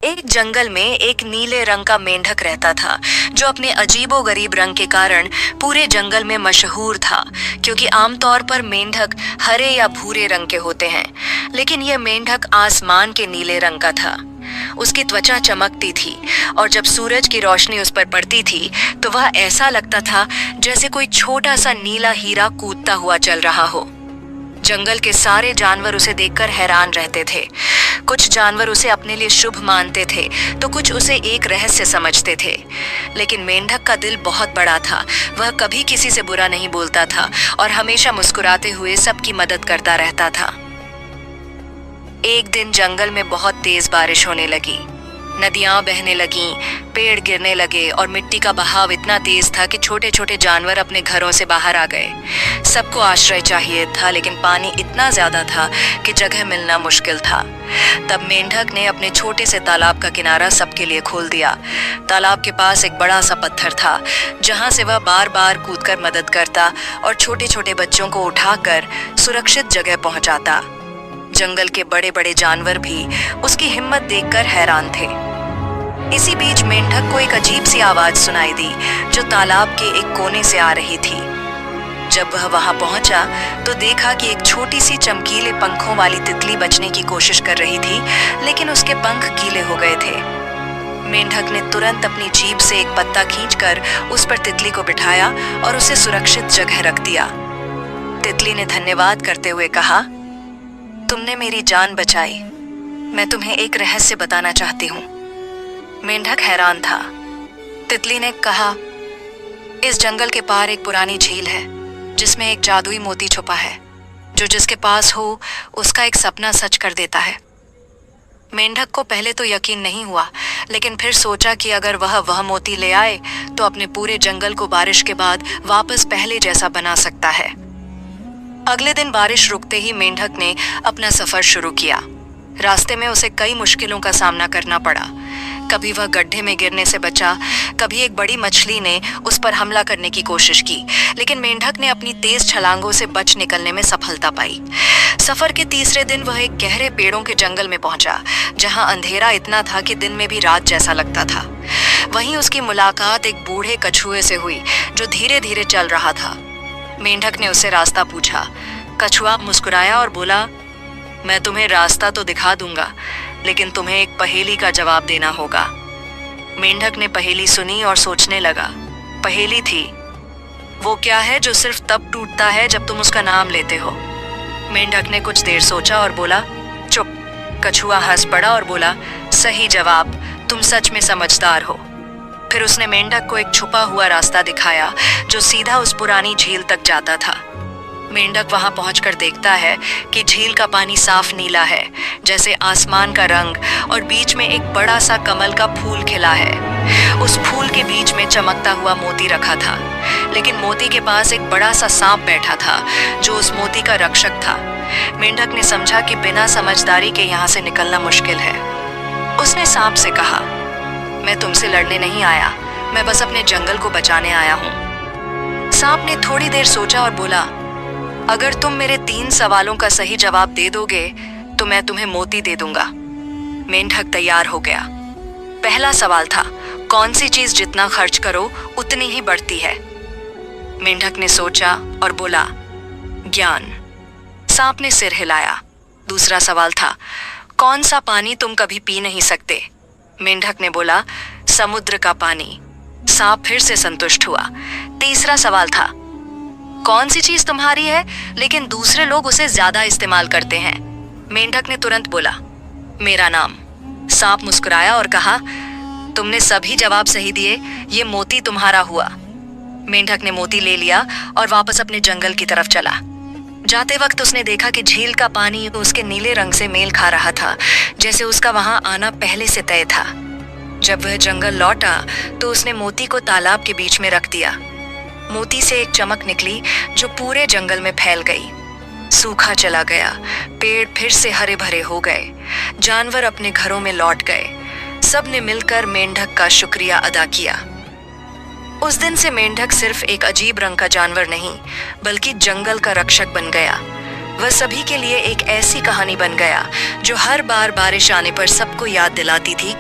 एक जंगल में एक नीले रंग का मेंढक रहता था जो अपने अजीबोगरीब रंग के कारण पूरे जंगल में मशहूर था, क्योंकि आमतौर पर मेंढक हरे या भूरे रंग के होते हैं, लेकिन यह मेंढक आसमान के नीले रंग का था। उसकी त्वचा चमकती थी और जब सूरज की रोशनी उस पर पड़ती थी तो वह ऐसा लगता था जैसे कोई छोटा सा नीला हीरा कूदता हुआ चल रहा हो। जंगल के सारे जानवर उसे देखकर हैरान रहते थे। कुछ जानवर उसे अपने लिए शुभ मानते थे तो कुछ उसे एक रहस्य समझते थे, लेकिन मेंढक का दिल बहुत बड़ा था। वह कभी किसी से बुरा नहीं बोलता था और हमेशा मुस्कुराते हुए सबकी मदद करता रहता था। एक दिन जंगल में बहुत तेज बारिश होने लगी। नदियां बहने लगीं, पेड़ गिरने लगे और मिट्टी का बहाव इतना तेज था कि छोटे छोटे जानवर अपने घरों से बाहर आ गए। सबको आश्रय चाहिए था, लेकिन पानी इतना ज्यादा था कि जगह मिलना मुश्किल था। तब मेंढक ने अपने छोटे से तालाब का किनारा सबके लिए खोल दिया। तालाब के पास एक बड़ा सा पत्थर था जहां से वह बार बार कूदकर मदद करता और छोटे छोटे बच्चों को उठाकर सुरक्षित जगह पहुंचाता। जंगल के बड़े बड़े जानवर भी उसकी हिम्मत देखकर हैरान थे। इसी बीच मेंढक को एक अजीब सी आवाज सुनाई दी जो तालाब के एक कोने से आ रही थी। जब वह वहां पहुंचा तो देखा कि एक छोटी सी चमकीले पंखों वाली तितली बचने की कोशिश कर रही थी, लेकिन उसके पंख गीले हो गए थे। मेंढक ने तुरंत अपनी जीभ से एक पत्ता खींचकर उस पर तितली को बिठाया और उसे सुरक्षित जगह रख दिया। तितली ने धन्यवाद करते हुए कहा, तुमने मेरी जान बचाई। मैं तुम्हें एक रहस्य बताना चाहती हूँ। मेंढक हैरान था। तितली ने कहा, इस जंगल के पार एक पुरानी झील है जिसमें एक जादुई मोती छुपा है जो जिसके पास हो उसका एक सपना सच कर देता है। मेंढक को पहले तो यकीन नहीं हुआ, लेकिन फिर सोचा कि अगर वह मोती ले आए तो अपने पूरे जंगल को बारिश के बाद वापस पहले जैसा बना सकता है। अगले दिन बारिश रुकते ही मेंढक ने अपना सफर शुरू किया। रास्ते में उसे कई मुश्किलों का सामना करना पड़ा। कभी वह गड्ढे में गिरने से बचा, कभी एक बड़ी मछली ने उस पर हमला करने की कोशिश की, लेकिन मेंढक ने अपनी तेज छलांगों से बच निकलने में सफलता पाई। सफर के तीसरे दिन वह एक गहरे पेड़ों के जंगल में पहुंचा, जहां अंधेरा इतना था कि दिन में भी रात जैसा लगता था। वहीं उसकी मुलाकात एक बूढ़े कछुए से हुई जो धीरे धीरे चल रहा था। मेंढक ने उससे रास्ता पूछा। कछुआ मुस्कुराया और बोला, मैं तुम्हें रास्ता तो दिखा दूंगा, लेकिन तुम्हें एक पहेली का जवाब देना होगा। मेंढक ने पहेली सुनी और सोचने लगा। पहेली थी, वो क्या है जो सिर्फ तब टूटता है जब तुम उसका नाम लेते हो। मेंढक ने कुछ देर सोचा और बोला, चुप। कछुआ हंस पड़ा और बोला, सही जवाब, तुम सच में समझदार हो। फिर उसने मेंढक को एक छुपा हुआ रास्ता दिखाया जो सीधा उस पुरानी झील तक जाता था। मेंढक वहां पहुंचकर देखता है कि झील का पानी साफ नीला है जैसे आसमान का रंग, और बीच में एक बड़ा सा कमल का फूल खिला है। उस फूल के बीच में चमकता हुआ मोती रखा था, लेकिन मोती के पास एक बड़ा सा सांप बैठा था जो उस मोती का रक्षक था। मेंढक ने समझा कि बिना समझदारी के यहाँ से निकलना मुश्किल है। उसने सांप से कहा, मैं तुमसे लड़ने नहीं आया, मैं बस अपने जंगल को बचाने आया हूँ। सांप ने थोड़ी देर सोचा और बोला, अगर तुम मेरे 3 सवालों का सही जवाब दे दोगे तो मैं तुम्हें मोती दे दूंगा। मेंढक तैयार हो गया। पहला सवाल था, कौन सी चीज जितना खर्च करो उतनी ही बढ़ती है। मेंढक ने सोचा और बोला, ज्ञान। सांप ने सिर हिलाया। दूसरा सवाल था, कौन सा पानी तुम कभी पी नहीं सकते। मेंढक ने बोला, समुद्र का पानी। सांप फिर से संतुष्ट हुआ। तीसरा सवाल था, कौन सी चीज तुम्हारी है लेकिन दूसरे लोग उसे ज्यादा इस्तेमाल करते हैं। मेंढक ने तुरंत बोला, मेरा नाम। सांप मुस्कुराया और कहा, तुमने सभी जवाब सही दिए, ये मोती तुम्हारा हुआ। मेंढक ने मोती ले लिया और वापस अपने जंगल की तरफ चला। जाते वक्त उसने देखा कि झील का पानी उसके नीले रंग से मेल खा रहा था, जैसे उसका वहां आना पहले से तय था। जब वह जंगल लौटा तो उसने मोती को तालाब के बीच में रख दिया। मोती से एक चमक निकली जो पूरे जंगल में फैल गई। सूखा चला गया, पेड़ फिर से हरे भरे हो गए, जानवर अपने घरों में लौट गए। सब ने मिलकर मेंढक का शुक्रिया अदा किया। उस दिन से मेंढक सिर्फ एक अजीब रंग का जानवर नहीं, बल्कि जंगल का रक्षक बन गया। वह सभी के लिए एक ऐसी कहानी बन गया जो हर बार बारिश आने पर सबको याद दिलाती थी